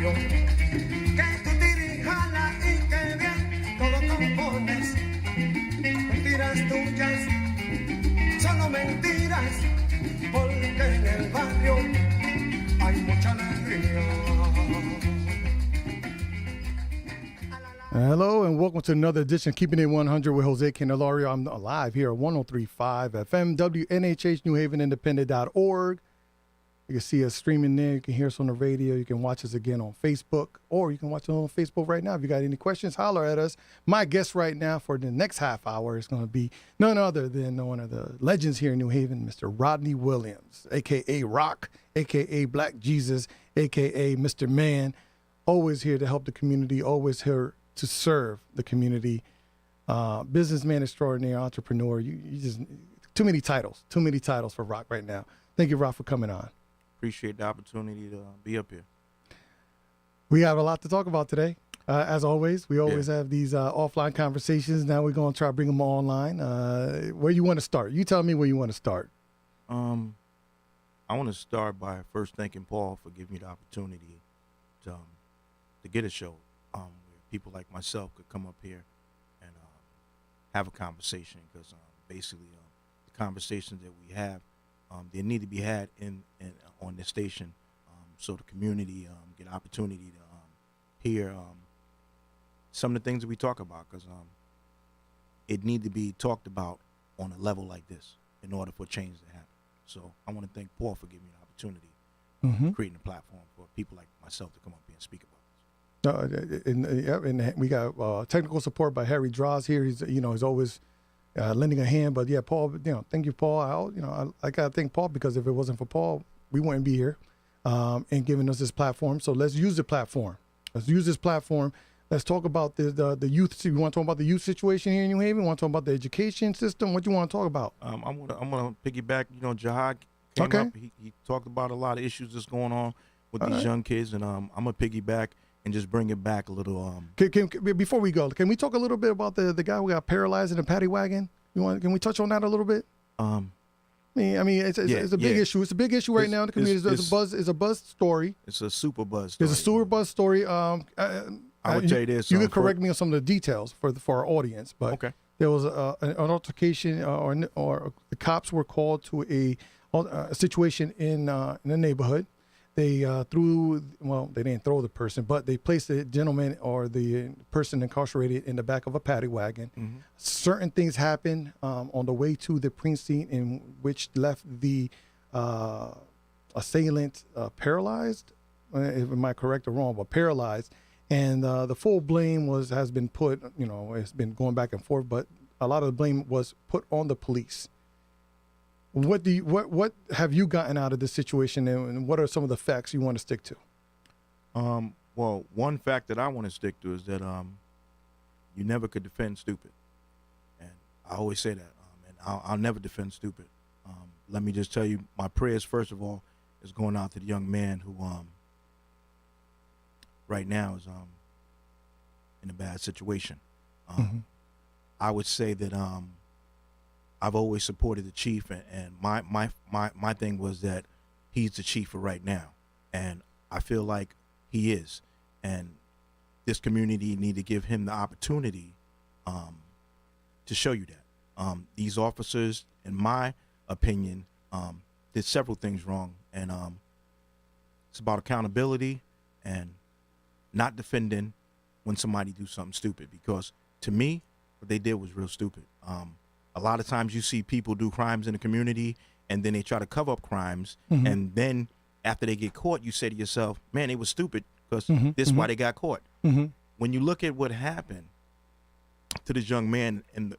barrio. Que tú tirijala y que bien todo compones. Mentiras tuyas, solo mentiras, porque en el barrio hay mucha alegría. Hello and welcome to another edition of Keeping It 100 with Jose Candelario. I'm live here at 103.5 FM, WNHH, New Haven Independent.org. You can see us streaming there. You can hear us on the radio. You can watch us again on Facebook, or you can watch us on Facebook right now. If you got any questions, holler at us. My guest right now for the next half hour is going to be none other than one of the legends here in New Haven, Mr. Rodney Williams, a.k.a. Rock, a.k.a. Black Jesus, a.k.a. Mr. Man. Always here to help the community, always here to serve the community. Businessman extraordinaire, entrepreneur. You just, too many titles for Rock right now. Thank you, Rock, for coming on. Appreciate the opportunity to be up here. We have a lot to talk about today. As always, we always have these offline conversations. Now we're going to try to bring them online. Where you want to start? You tell me where you want to start. I want to start by first thanking Paul for giving me the opportunity to get a show where people like myself could come up here and have a conversation, because basically the conversations that we have, they need to be had in on this station, so the community get opportunity to hear some of the things that we talk about, because it need to be talked about on a level like this in order for change to happen. So I want to thank Paul for giving me the opportunity, creating a platform for people like myself to come up here and speak about this. And we got technical support by Harry Draws here. He's always lending a hand. But yeah, Paul, thank you, Paul. I gotta thank Paul, because if it wasn't for Paul, we wouldn't be here and giving us this platform. So let's use the platform. Let's use this platform. Let's talk about the youth. You want to talk about the youth situation here in New Haven? You want to talk about the education system? What do you want to talk about? I'm gonna piggyback. Jihad came up. He talked about a lot of issues that's going on with these young kids, and I'm gonna piggyback and just bring it back a little. Before we go, can we talk a little bit about the guy who got paralyzed in a paddy wagon? Can we touch on that a little bit? It's a big issue. It's a big issue right now in the community. It's a buzz story. It's a super buzz story. It's a super buzz story. I would tell you this. You can correct me on some of the details for our audience, but there was an altercation, or the cops were called to a situation in the neighborhood. They they didn't throw the person, but they placed the gentleman or the person incarcerated in the back of a paddy wagon. Mm-hmm. Certain things happened on the way to the precinct, in which left the assailant paralyzed. Am I correct or wrong? But paralyzed, and the full blame has been put. It's been going back and forth, but a lot of the blame was put on the police. What have you gotten out of this situation, and what are some of the facts you want to stick to? Well, one fact that I want to stick to is that you never could defend stupid, and I always say that, and I'll never defend stupid. Let me just tell you, my prayers first of all is going out to the young man who right now is in a bad situation. I would say that I've always supported the chief, and my thing was that he's the chief for right now, and I feel like he is, and this community need to give him the opportunity to show you that. These officers, in my opinion, did several things wrong, and it's about accountability and not defending when somebody do something stupid, because to me, what they did was real stupid. A lot of times you see people do crimes in the community, and then they try to cover up crimes, and then after they get caught, you say to yourself, man, they was stupid, because this is why they got caught. When you look at what happened to this young man and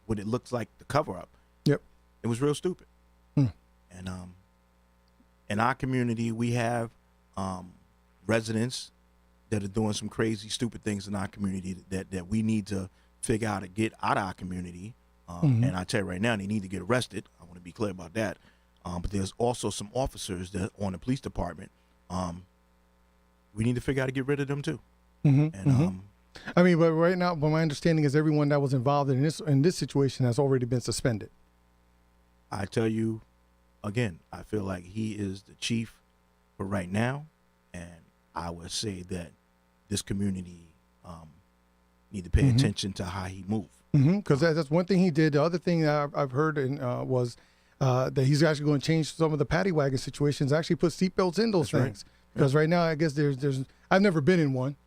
what it looks like the cover-up, it was real stupid. And in our community, we have residents that are doing some crazy, stupid things in our community that we need to figure out to get out of our community. And I tell you right now, they need to get arrested. I want to be clear about that. But there's also some officers that on the police department. We need to figure out how to get rid of them too. But right now, my understanding is everyone that was involved in this situation has already been suspended. I tell you, again, I feel like he is the chief for right now, and I would say that this community need to pay attention to how he move. Because that's one thing he did. The other thing that I've heard was that he's actually going to change some of the paddy wagon situations. Actually, put seatbelts in those That's things. Because right now, I guess there's. I've never been in one.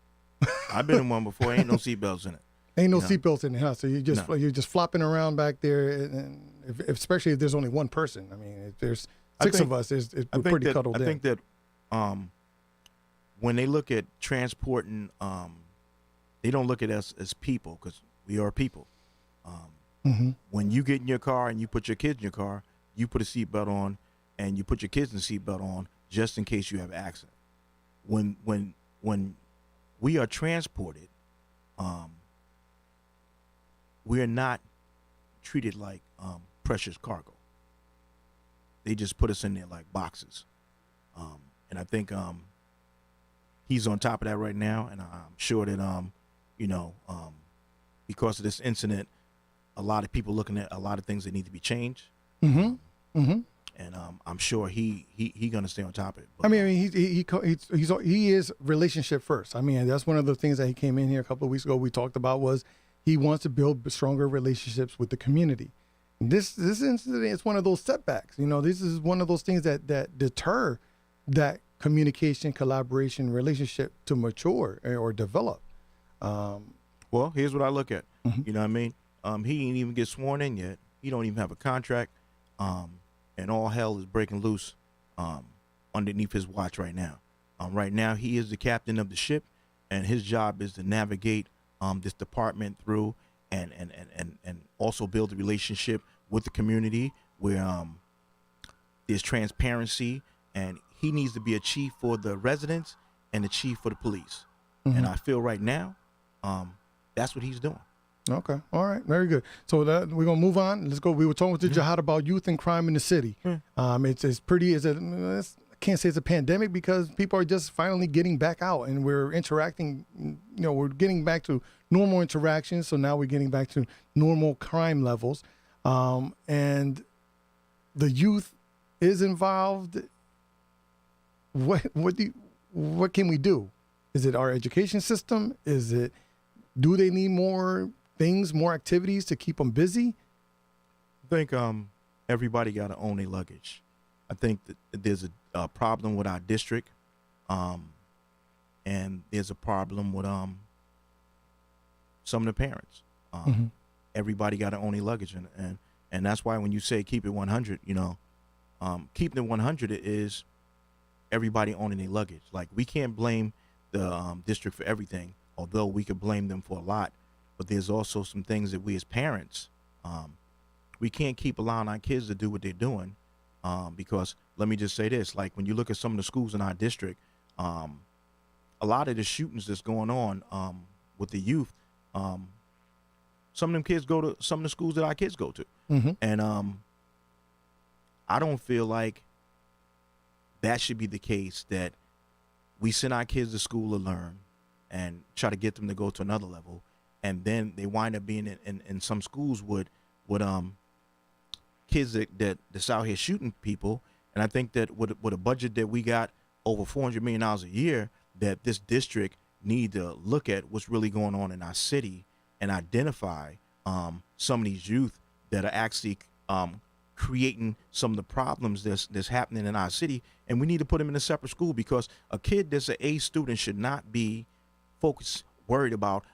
I've been in one before. Ain't no seatbelts in it. Ain't no seatbelts in it, huh? So you're just flopping around back there, and especially if there's only one person. I mean, if there's six of us, we're pretty cuddled in. I think that when they look at transporting, they don't look at us as people, because we are people. When you get in your car and you put your kids in your car, you put a seatbelt on, and you put your kids in a seatbelt on just in case you have an accident. When we are transported, we are not treated like precious cargo. They just put us in there like boxes. And I think he's on top of that right now, and I'm sure that because of this incident, a lot of people looking at a lot of things that need to be changed. And I'm sure he gonna stay on top of it. But, I mean, he is relationship first. I mean, that's one of the things that he came in here a couple of weeks ago. We talked about was he wants to build stronger relationships with the community. This incident is one of those setbacks. This is one of those things that deter that communication, collaboration, relationship to mature or develop. Well, here's what I look at. You know what I mean? He ain't even get sworn in yet. He don't even have a contract. And all hell is breaking loose underneath his watch right now. Right now, he is the captain of the ship, and his job is to navigate this department through and also build a relationship with the community where there's transparency, and he needs to be a chief for the residents and a chief for the police. And I feel right now, that's what he's doing. Okay. All right. Very good. So we're going to move on. Let's go. We were talking with Jihad about youth and crime in the city. It's pretty, I can't say it's a pandemic because people are just finally getting back out and we're interacting, we're getting back to normal interactions. So now we're getting back to normal crime levels. And the youth is involved. What can we do? Is it our education system? Do they need more things, more activities to keep them busy? I think everybody got to own their luggage. I think that there's a problem with our district, and there's a problem with some of the parents. Everybody got to own their luggage, and that's why when you say keep it 100, keeping it 100 is everybody owning their luggage. Like, we can't blame the district for everything, although we could blame them for a lot. But there's also some things that we as parents, we can't keep allowing our kids to do what they're doing, because let me just say this, like when you look at some of the schools in our district, a lot of the shootings that's going on with the youth, some of them kids go to some of the schools that our kids go to. And I don't feel like that should be the case, that we send our kids to school to learn and try to get them to go to another level, and then they wind up being in some schools with kids that's out here shooting people. And I think that with a budget that we got over $400 million a year, that this district need to look at what's really going on in our city and identify some of these youth that are actually creating some of the problems that's happening in our city, and we need to put them in a separate school, because a kid that's an A student should not be worried about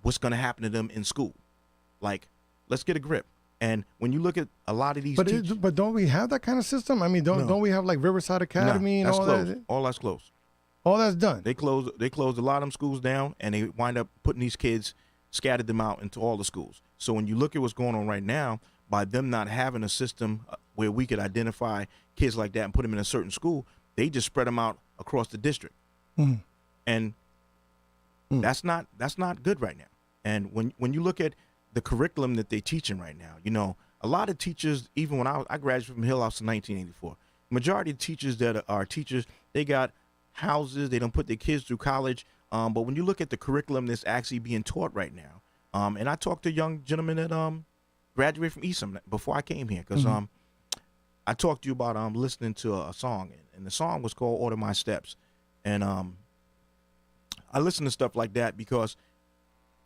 what's going to happen to them in school. Like, let's get a grip. And when you look at a lot of these but don't we have that kind of system? I mean, don't we have like Riverside Academy and all closed. that? All that's closed. All that's done. They closed a lot of them schools down, and they wind up putting these kids, scattered them out into all the schools. So when you look at what's going on right now, by them not having a system where we could identify kids like that and put them in a certain school, they just spread them out across the district. And that's not good right now. And when you look at the curriculum that they're teaching right now, a lot of teachers, even when I graduated from Hill House in 1984, majority of teachers that are teachers, they got houses, they don't put their kids through college. But when you look at the curriculum that's actually being taught right now, and I talked to a young gentleman that graduated from Eastham before I came here, because I talked to you about listening to a song, and the song was called Order My Steps. And I listen to stuff like that because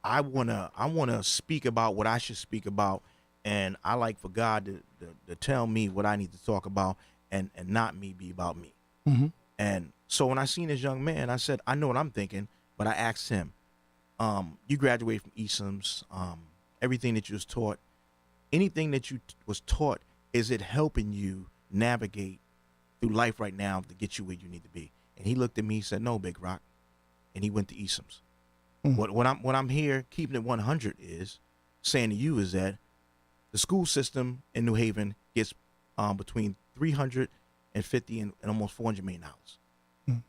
I wanna speak about what I should speak about, and I like for God to tell me what I need to talk about, and not me be about me. Mm-hmm. And so when I seen this young man, I said, I know what I'm thinking, but I asked him, you graduated from ESUMS, everything that you was taught, anything that you was taught, is it helping you navigate through life right now to get you where you need to be? And he looked at me, he said, no, Big Rock. And he went to ESUMS. Mm. What I'm here keeping it 100 is saying to you is that the school system in New Haven gets between $350 and almost $400 million. Mm.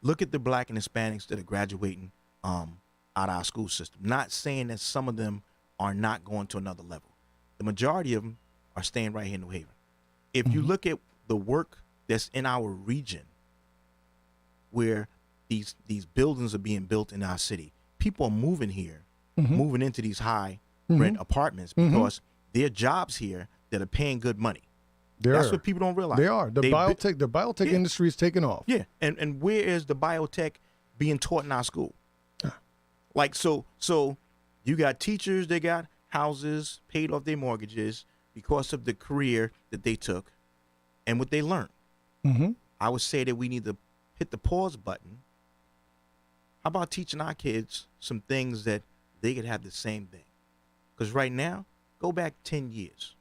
Look at the Black and Hispanics that are graduating out of our school system. Not saying that some of them are not going to another level. The majority of them are staying right here in New Haven. If you look at the work that's in our region, where these buildings are being built in our city, people are moving here, moving into these high rent apartments because there are jobs here that are paying good money. That's what people don't realize. They are. The biotech industry is taking off. Yeah, and where is the biotech being taught in our school? Like, so you got teachers, they got houses, paid off their mortgages because of the career that they took and what they learned. Mm-hmm. I would say that we need to hit the pause button. How about teaching our kids some things that they could have the same thing? Because right now, go back 10 years.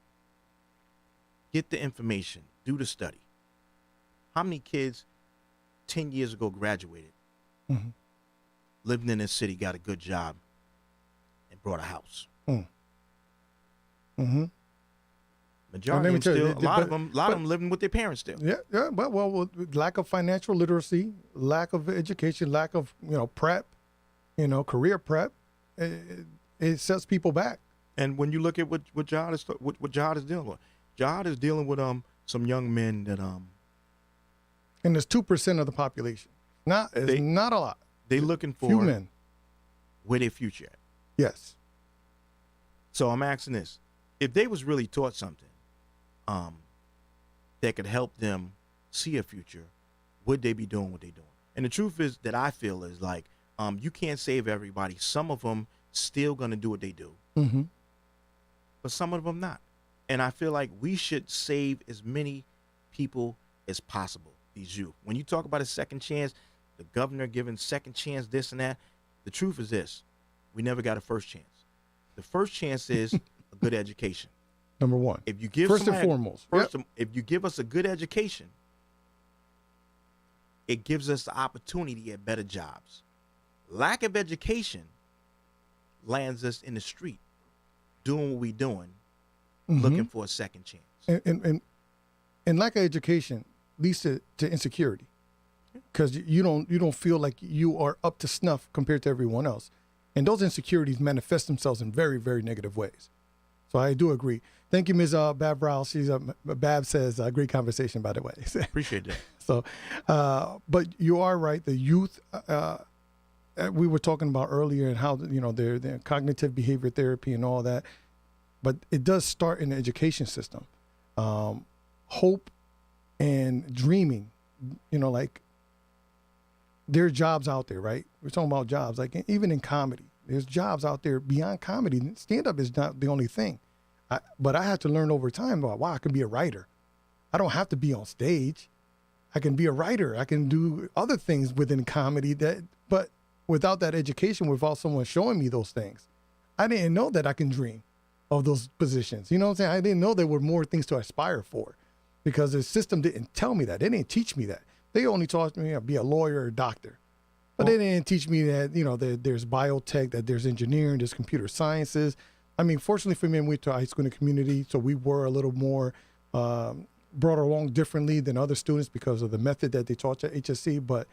Get the information. Do the study. How many kids 10 years ago graduated, lived in this city, got a good job, and brought a house? Mm-hmm. Majority of them still, a lot of them living with their parents still. Yeah. Well, lack of financial literacy, lack of education, lack of prep, career prep, it sets people back. And when you look at what Jihad is dealing with, Jihad is dealing with some young men that and there's 2% of the population. Not a lot. They looking for few men. Where their future at. Yes. So I'm asking this: if they was really taught something that could help them see a future, would they be doing what they're doing? And the truth is that I feel is like you can't save everybody. Some of them still gonna do what they do, but some of them not. And I feel like we should save as many people as possible. These youth. When you talk about a second chance, the governor giving second chance, this and that. The truth is this: we never got a first chance. The first chance is a good education. Number one. If you give first and foremost, if you give us a good education, it gives us the opportunity at better jobs. Lack of education lands us in the street, doing what we're doing, looking for a second chance. And lack of education leads to insecurity, because you don't feel like you are up to snuff compared to everyone else, and those insecurities manifest themselves in very, very negative ways. So I do agree. Thank you, Ms. Bab Rowell. Bab says, great conversation, by the way. Appreciate that. So, but you are right. The youth, we were talking about earlier, and how their cognitive behavior therapy and all that, but it does start in the education system. Hope and dreaming, like there are jobs out there, right? We're talking about jobs, like even in comedy, there's jobs out there beyond comedy. Stand-up is not the only thing. But I had to learn over time about, wow, I can be a writer. I don't have to be on stage. I can be a writer. I can do other things within comedy but without that education, without someone showing me those things, I didn't know that I can dream of those positions. You know what I'm saying? I didn't know there were more things to aspire for, because the system didn't tell me that. They didn't teach me that. They only taught me to be a lawyer or a doctor. But they didn't teach me that, there's biotech, that there's engineering, there's computer sciences. I mean, fortunately for me, I went to high school in the community, so we were a little more brought along differently than other students because of the method that they taught at HSC. But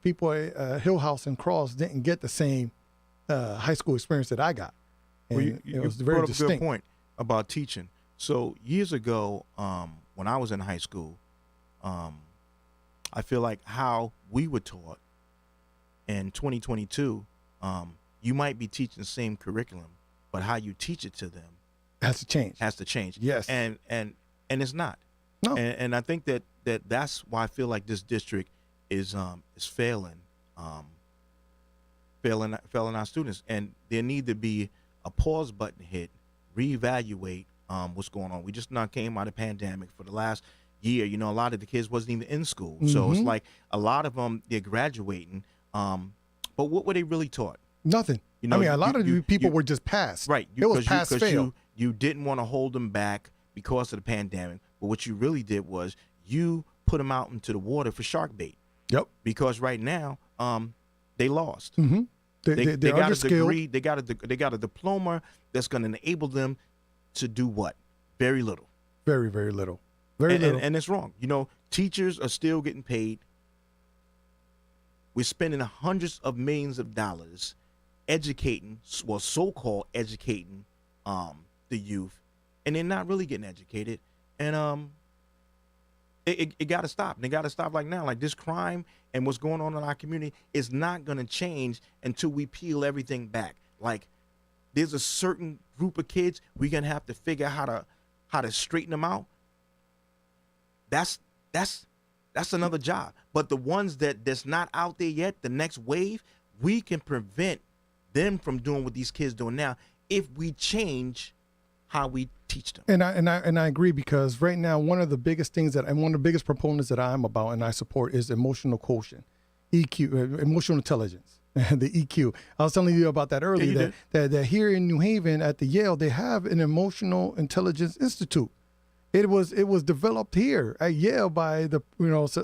people at Hill House and Cross didn't get the same high school experience that I got. And you it was very brought up distinct. a good point about teaching. So years ago, when I was in high school, I feel like how we were taught in 2022, you might be teaching the same curriculum, but how you teach it to them has to change. Yes. And it's not. No. And I think that's why I feel like this district is failing failing our students, and there need to be a pause button hit, reevaluate what's going on. We just not came out of pandemic for the last year. You know, a lot of the kids wasn't even in school, so it's like a lot of them they're graduating. But what were they really taught? Nothing. You know, I mean, a lot of you- people you- were just passed. Right. It was pass fail. You didn't want to hold them back because of the pandemic, but what you really did was you put them out into the water for shark bait. Yep. Because right now, they lost. Mm-hmm. They They're got a underskilled. degree. They got a diploma that's going to enable them to do what? Very little. Very, very little. Very little. And it's wrong. You know, teachers are still getting paid. We're spending hundreds of millions of dollars educating, well, so-called educating the youth, and they're not really getting educated. And it got to stop. And it got to stop like now. Like this crime and what's going on in our community is not going to change until we peel everything back. Like there's a certain group of kids we're going to have to figure out how to straighten them out. That's another job. But the ones that's not out there yet, the next wave, we can prevent them from doing what these kids doing now if we change how we teach them. And I agree, because right now one of the biggest things and one of the biggest proponents that I'm about and I support is emotional quotient, EQ, emotional intelligence, the EQ. I was telling you about that earlier. That here in New Haven at the Yale they have an emotional intelligence institute. It was developed here at Yale by the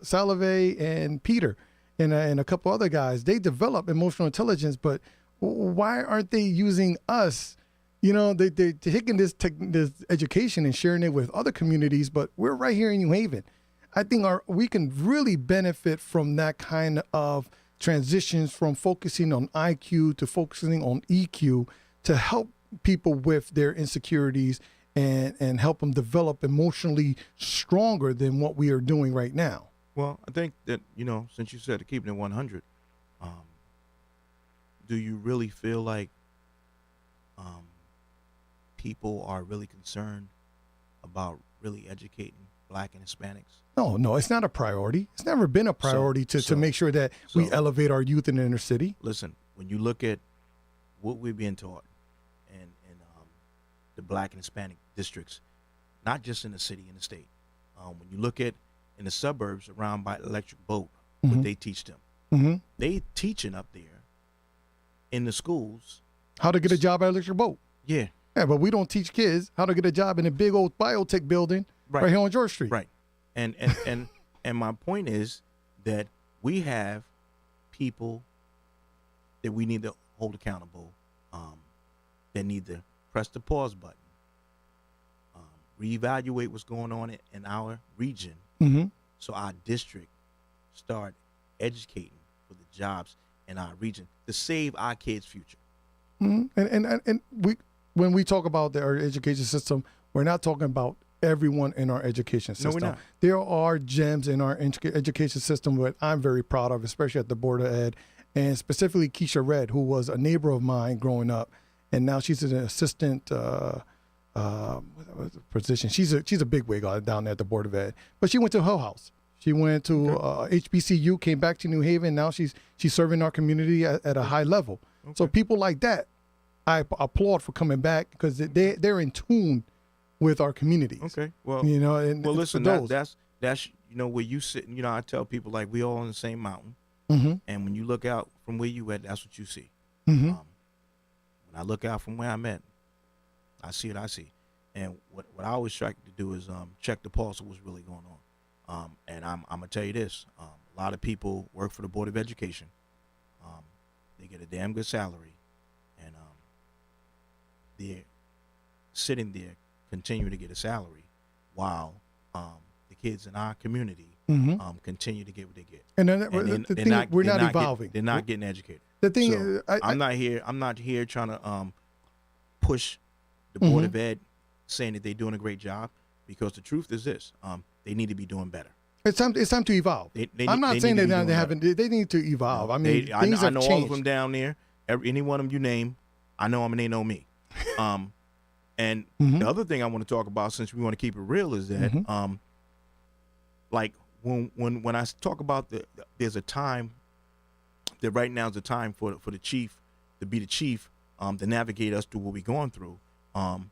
Salve and Peter and a couple other guys. They develop emotional intelligence, but why aren't they using us? You know, they're taking this education and sharing it with other communities, but we're right here in New Haven. I think we can really benefit from that kind of transitions from focusing on IQ to focusing on EQ to help people with their insecurities and help them develop emotionally stronger than what we are doing right now. Well, I think that, since you said keeping it 100, do you really feel like people are really concerned about really educating Black and Hispanics? No, it's not a priority. It's never been a priority to make sure that we elevate our youth in the inner city. Listen, when you look at what we're being taught in the Black and Hispanic districts, not just in the city, in the state, when you look at in the suburbs around by electric boat, what they teach them, they teaching up there in the schools how to get a job at electric boat. Yeah, but we don't teach kids how to get a job in a big old biotech building right here on George Street. Right. And my point is that we have people that we need to hold accountable, that need to press the pause button, reevaluate what's going on in our region, so our district start educating for the jobs in our region to save our kids' future. And when we talk about our education system, we're not talking about everyone in our education system. No, we're not. There are gems in our education system that I'm very proud of, especially at the Board of Ed, and specifically Keisha Red, who was a neighbor of mine growing up, and now she's an assistant position. She's a bigwig down there at the Board of Ed, but she went to Hull House. She went to HBCU, came back to New Haven. Now she's serving our community at a high level. Okay. So people like that, I applaud for coming back because they're in tune with our communities. Okay, well, and listen, that's where you sit. I tell people like we all on the same mountain, and when you look out from where you at, that's what you see. When I look out from where I'm at, I see what I see, and what I always try to do is check the pulse of what's really going on. And I'm gonna tell you this: a lot of people work for the Board of Education. They get a damn good salary, and they're sitting there continue to get a salary while the kids in our community continue to get what they get. And we're not evolving. They're not getting educated. The thing is, I'm not here trying to push the Board of Ed saying that they're doing a great job, because the truth is this: they need to be doing better. It's time to evolve. I'm not saying that they haven't. They need to evolve. I mean, things have I know changed. all of them down there. Any one of them you name, I know them and they know me. And the other thing I want to talk about, since we want to keep it real, is that like when I talk about there's a time that right now is the time for the chief to be the chief, to navigate us through what we're going through, I'm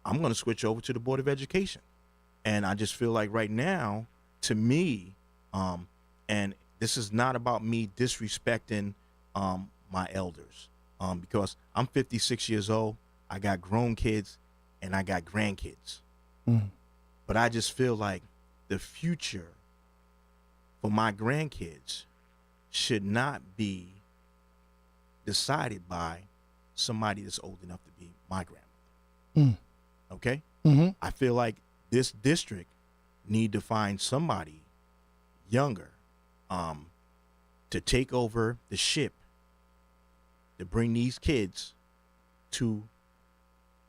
going to switch over to the Board of Education. And I just feel like right now, to me, and this is not about me disrespecting my elders, because I'm 56 years old, I got grown kids, and I got grandkids. But I just feel like the future for my grandkids should not be decided by somebody that's old enough to be my grandmother. Okay? I feel like this district need to find somebody younger to take over the ship, to bring these kids to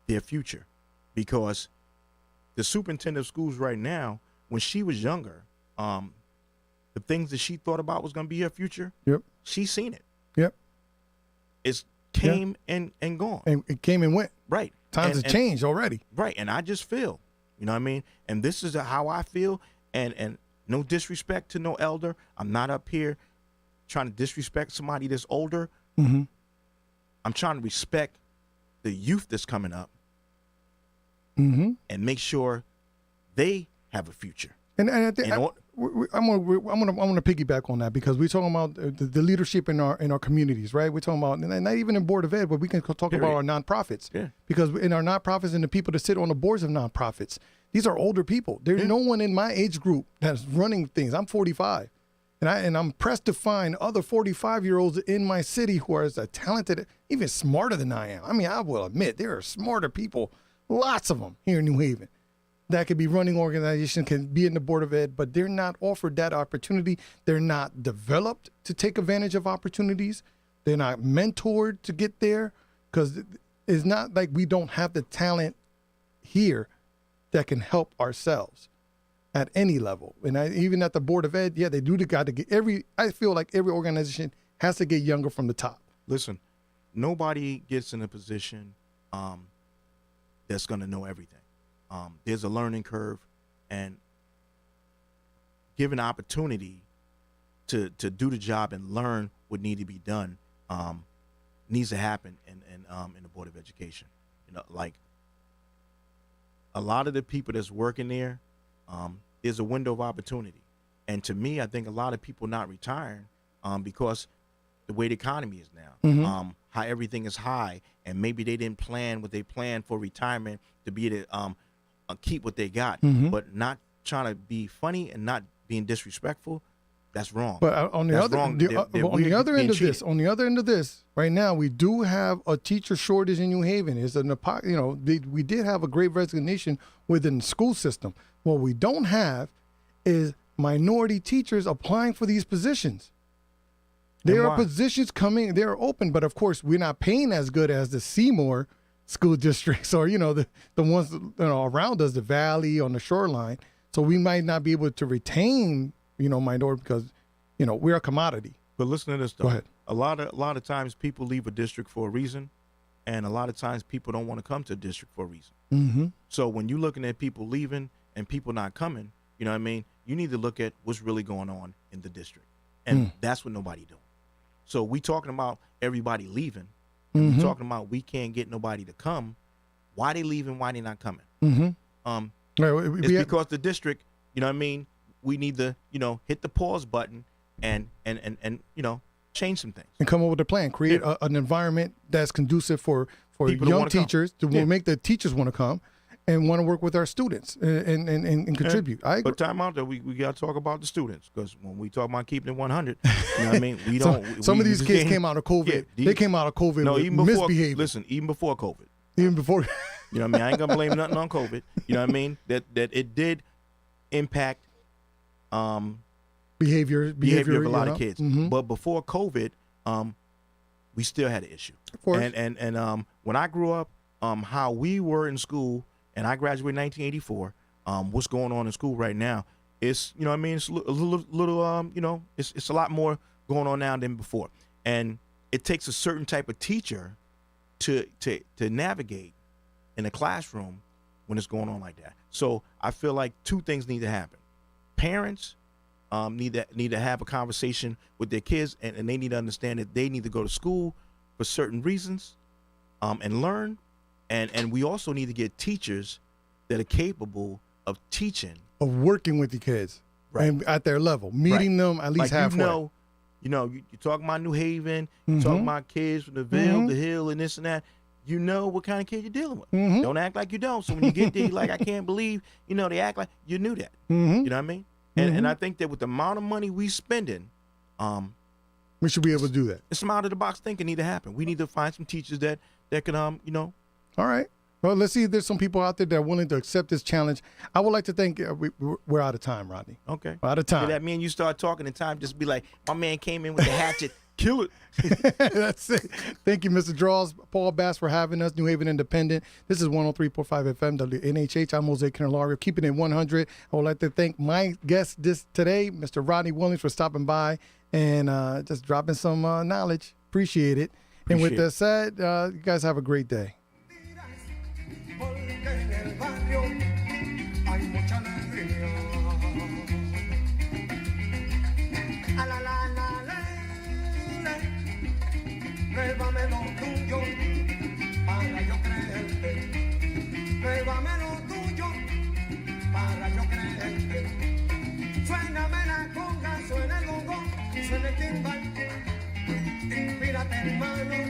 their future. Because the superintendent of schools right now, when she was younger, the things that she thought about was going to be her future, she's seen it. It's came and gone. And it came and went. Right. Times have changed already. Right. And I just feel, you know what I mean? And this is how I feel. And no disrespect to no elder. I'm not up here trying to disrespect somebody that's older. I'm trying to respect the youth that's coming up and make sure they have a future. And I think I'm gonna piggyback on that, because we're talking about the leadership in our communities, right? We're talking about, and not even in Board of Ed, but we can talk about our nonprofits. Because in our nonprofits and the people that sit on the boards of nonprofits, these are older people. There's no one in my age group that's running things. I'm 45, and I'm pressed to find other 45-year-olds in my city who are as talented, even smarter than I am. I mean, I will admit there are smarter people, lots of them here in New Haven, that could be running organizations, can be in the Board of Ed, but they're not offered that opportunity. They're not developed to take advantage of opportunities. They're not mentored to get there, because it's not like we don't have the talent here that can help ourselves at any level. And even at the Board of Ed, they do got to get I feel like every organization has to get younger from the top. Listen, nobody gets in a position that's going to know everything. There's a learning curve, and given opportunity to do the job and learn what need to be done needs to happen in the Board of Education. You know, like a lot of the people that's working there, there's a window of opportunity, and to me, I think a lot of people not retiring because the way the economy is now, how everything is high, and maybe they didn't plan what they planned for retirement to be able to keep what they got, but not trying to be funny and not being disrespectful. That's wrong. But on the other end of this, right now we do have a teacher shortage in New Haven. We did have a great resignation within the school system. What we don't have is minority teachers applying for these positions. There are positions coming, they're open, but of course we're not paying as good as the Seymour school districts, or the ones around us, the valley on the shoreline. So we might not be able to retain minority, because we're a commodity. But listen to this though. Go ahead. A lot of times people leave a district for a reason, and a lot of times people don't want to come to a district for a reason. So when you're looking at people leaving and people not coming, you know what I mean, you need to look at what's really going on in the district, and that's what nobody doing. So we talking about everybody leaving. We talking about we can't get nobody to come. Why they leaving? Why they not coming? It's because the district, you know what I mean, we need to, hit the pause button and change some things. And come up with a plan. Create an environment that's conducive for young teachers to make the teachers want to come and want to work with our students and contribute. I agree. But time out there, we got to talk about the students, because when we talk about keeping it 100, you know what I mean? We don't. Some of these kids came out of COVID. They came out of COVID with misbehaving. Listen, even before COVID. Even before. You know what I mean? I ain't going to blame nothing on COVID. You know what I mean? That it did impact behavior of a lot of kids. But before COVID, we still had an issue. Of course. And when I grew up, how we were in school, and I graduated in 1984, what's going on in school right now, it's, you know what I mean, it's a little it's a lot more going on now than before. And it takes a certain type of teacher to navigate in a classroom when it's going on like that. So I feel like two things need to happen. Parents need to have a conversation with their kids, and they need to understand that they need to go to school for certain reasons, and learn, and we also need to get teachers that are capable of teaching, of working with the kids, Right. and at their level, meeting them at least like halfway. you talk about New Haven, you talk about kids from the Ville, the Hill, and this and that. You know what kind of kid you're dealing with. Don't act like you don't. So when you get there, you're like, I can't believe, they act like you knew that. You know what I mean? And I think that with the amount of money we spending, We should be able to do that. some out of the box thinking need to happen. We need to find some teachers that can All right. Well, let's see if there's some people out there that are willing to accept this challenge. I would like to thank, we're out of time, Rodney. Okay. We're out of time. That mean you start talking in time, just be like, my man came in with the hatchet, kill it. That's it. Thank you, Mr. Draws, Paul Bass, for having us, New Haven Independent. This is 103.5 FM, WNHH. I'm Jose Candelario, keeping it 100. I would like to thank my guest today, Mr. Rodney Williams, for stopping by and just dropping some knowledge. Appreciate it. And with that said, you guys have a great day. Porque en el barrio hay mucha alegría. A la la la le, pruébame lo tuyo para yo creerte. Pruébame lo tuyo para yo creerte. Suéname la conga, suena el bongo, suena el timbal. Inspírate, hermano.